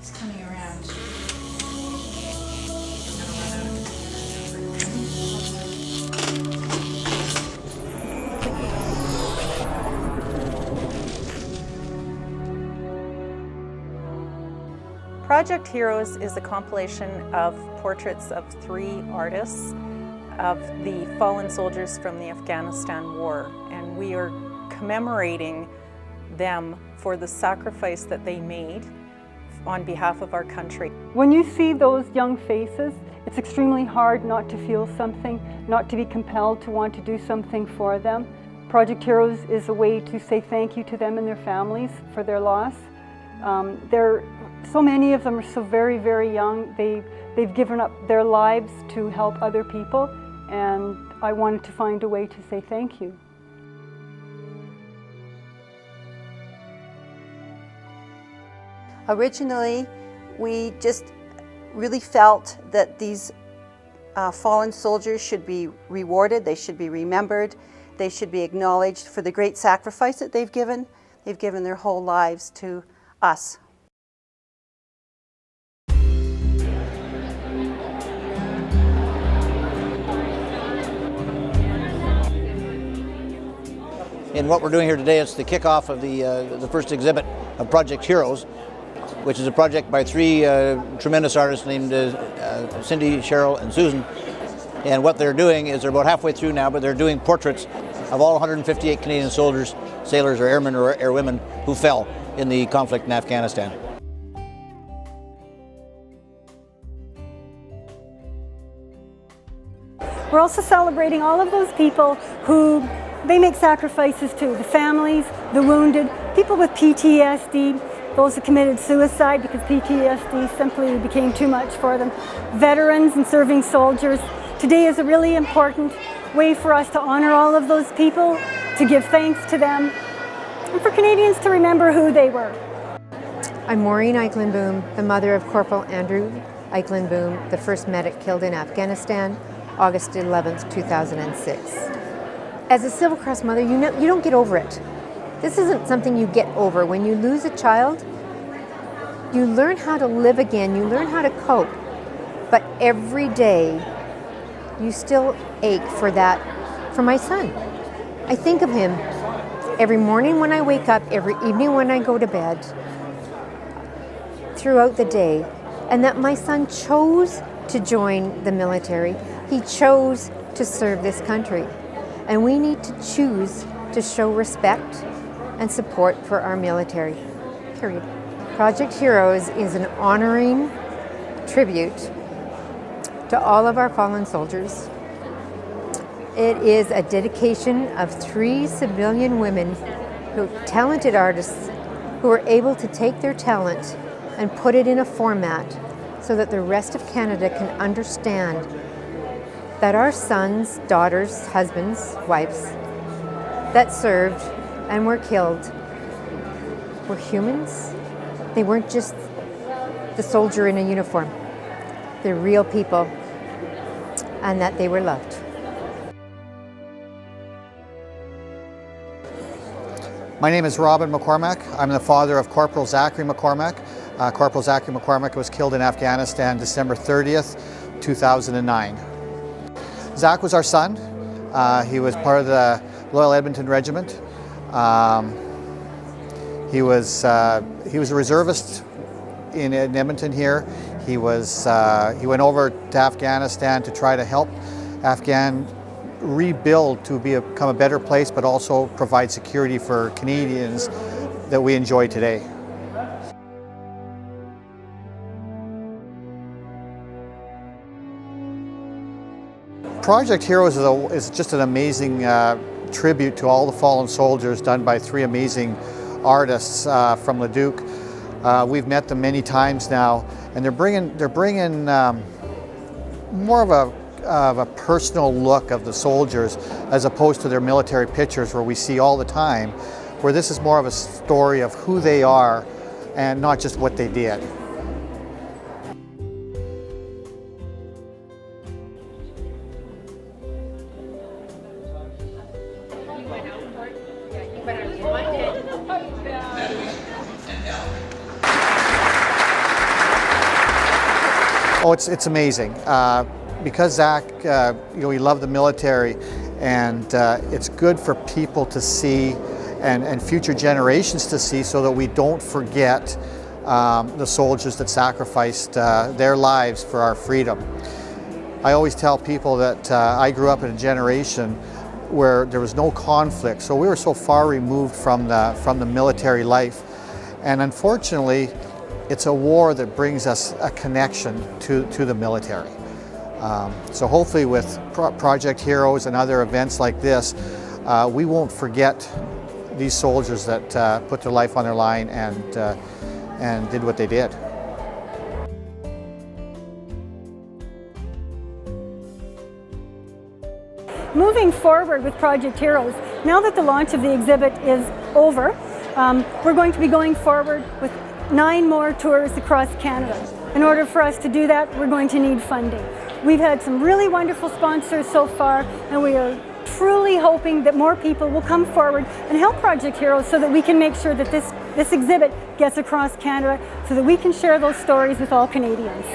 It's coming around. Project Heroes is a compilation of portraits of 3 artists of the fallen soldiers from the Afghanistan war, and we are commemorating them for the sacrifice that they made on behalf of our country. When you see those young faces, it's extremely hard not to feel something, not to be compelled to want to do something for them. Project Heroes is a way to say thank you to them and their families for their loss. So many of them are so very, very young. They've given up their lives to help other people, and I wanted to find a way to say thank you. Originally, we just really felt that these fallen soldiers should be rewarded, they should be remembered, they should be acknowledged for the great sacrifice that they've given. They've given their whole lives to us. And what we're doing here today is the kickoff of the first exhibit of Project Heroes, which is a project by 3 tremendous artists named Cindy, Cheryl, and Susan. And what they're doing is they're about halfway through now, but they're doing portraits of all 158 Canadian soldiers, sailors, or airmen or airwomen who fell in the conflict in Afghanistan. We're also celebrating all of those people who they make sacrifices too, the families, the wounded, people with PTSD, those who committed suicide because PTSD simply became too much for them, veterans and serving soldiers. Today is a really important way for us to honor all of those people, to give thanks to them, and for Canadians to remember who they were. I'm Maureen Eichenboom, the mother of Corporal Andrew Eichenboom, the first medic killed in Afghanistan, August 11th, 2006. As a Civil Cross mother, you don't get over it. This isn't something you get over. When you lose a child, you learn how to live again, you learn how to cope. But every day, you still ache for that, for my son. I think of him every morning when I wake up, every evening when I go to bed, throughout the day, and that my son chose to join the military. He chose to serve this country. And we need to choose to show respect and support for our military, period. Project Heroes is an honoring tribute to all of our fallen soldiers. It is a dedication of 3 civilian women, talented artists, who are able to take their talent and put it in a format so that the rest of Canada can understand that our sons, daughters, husbands, wives that served and were killed were humans. They weren't just the soldier in a uniform. They're real people, and that they were loved. My name is Robin McCormack. I'm the father of Corporal Zachary McCormack. Corporal Zachary McCormack was killed in Afghanistan December 30th, 2009. Zach was our son. He was part of the Loyal Edmonton Regiment. He was a reservist in Edmonton here. He went over to Afghanistan to try to help Afghan rebuild to become a better place, but also provide security for Canadians that we enjoy today. Project Heroes is just an amazing tribute to all the fallen soldiers done by 3 amazing artists from Leduc. We've met them many times now, and they're bringing more of a personal look of the soldiers as opposed to their military pictures where we see all the time, where this is more of a story of who they are and not just what they did. Oh, it's amazing. Because Zach, he loved the military, and it's good for people to see and future generations to see, so that we don't forget the soldiers that sacrificed their lives for our freedom. I always tell people that I grew up in a generation where there was no conflict, so we were so far removed from the military life, and unfortunately it's a war that brings us a connection to the military. So hopefully with Project Heroes and other events like this, we won't forget these soldiers that put their life on their line and did what they did. Moving forward with Project Heroes, now that the launch of the exhibit is over, we're going to be going forward with 9 more tours across Canada. In order for us to do that, we're going to need funding. We've had some really wonderful sponsors so far, and we are truly hoping that more people will come forward and help Project Heroes so that we can make sure that this exhibit gets across Canada, so that we can share those stories with all Canadians.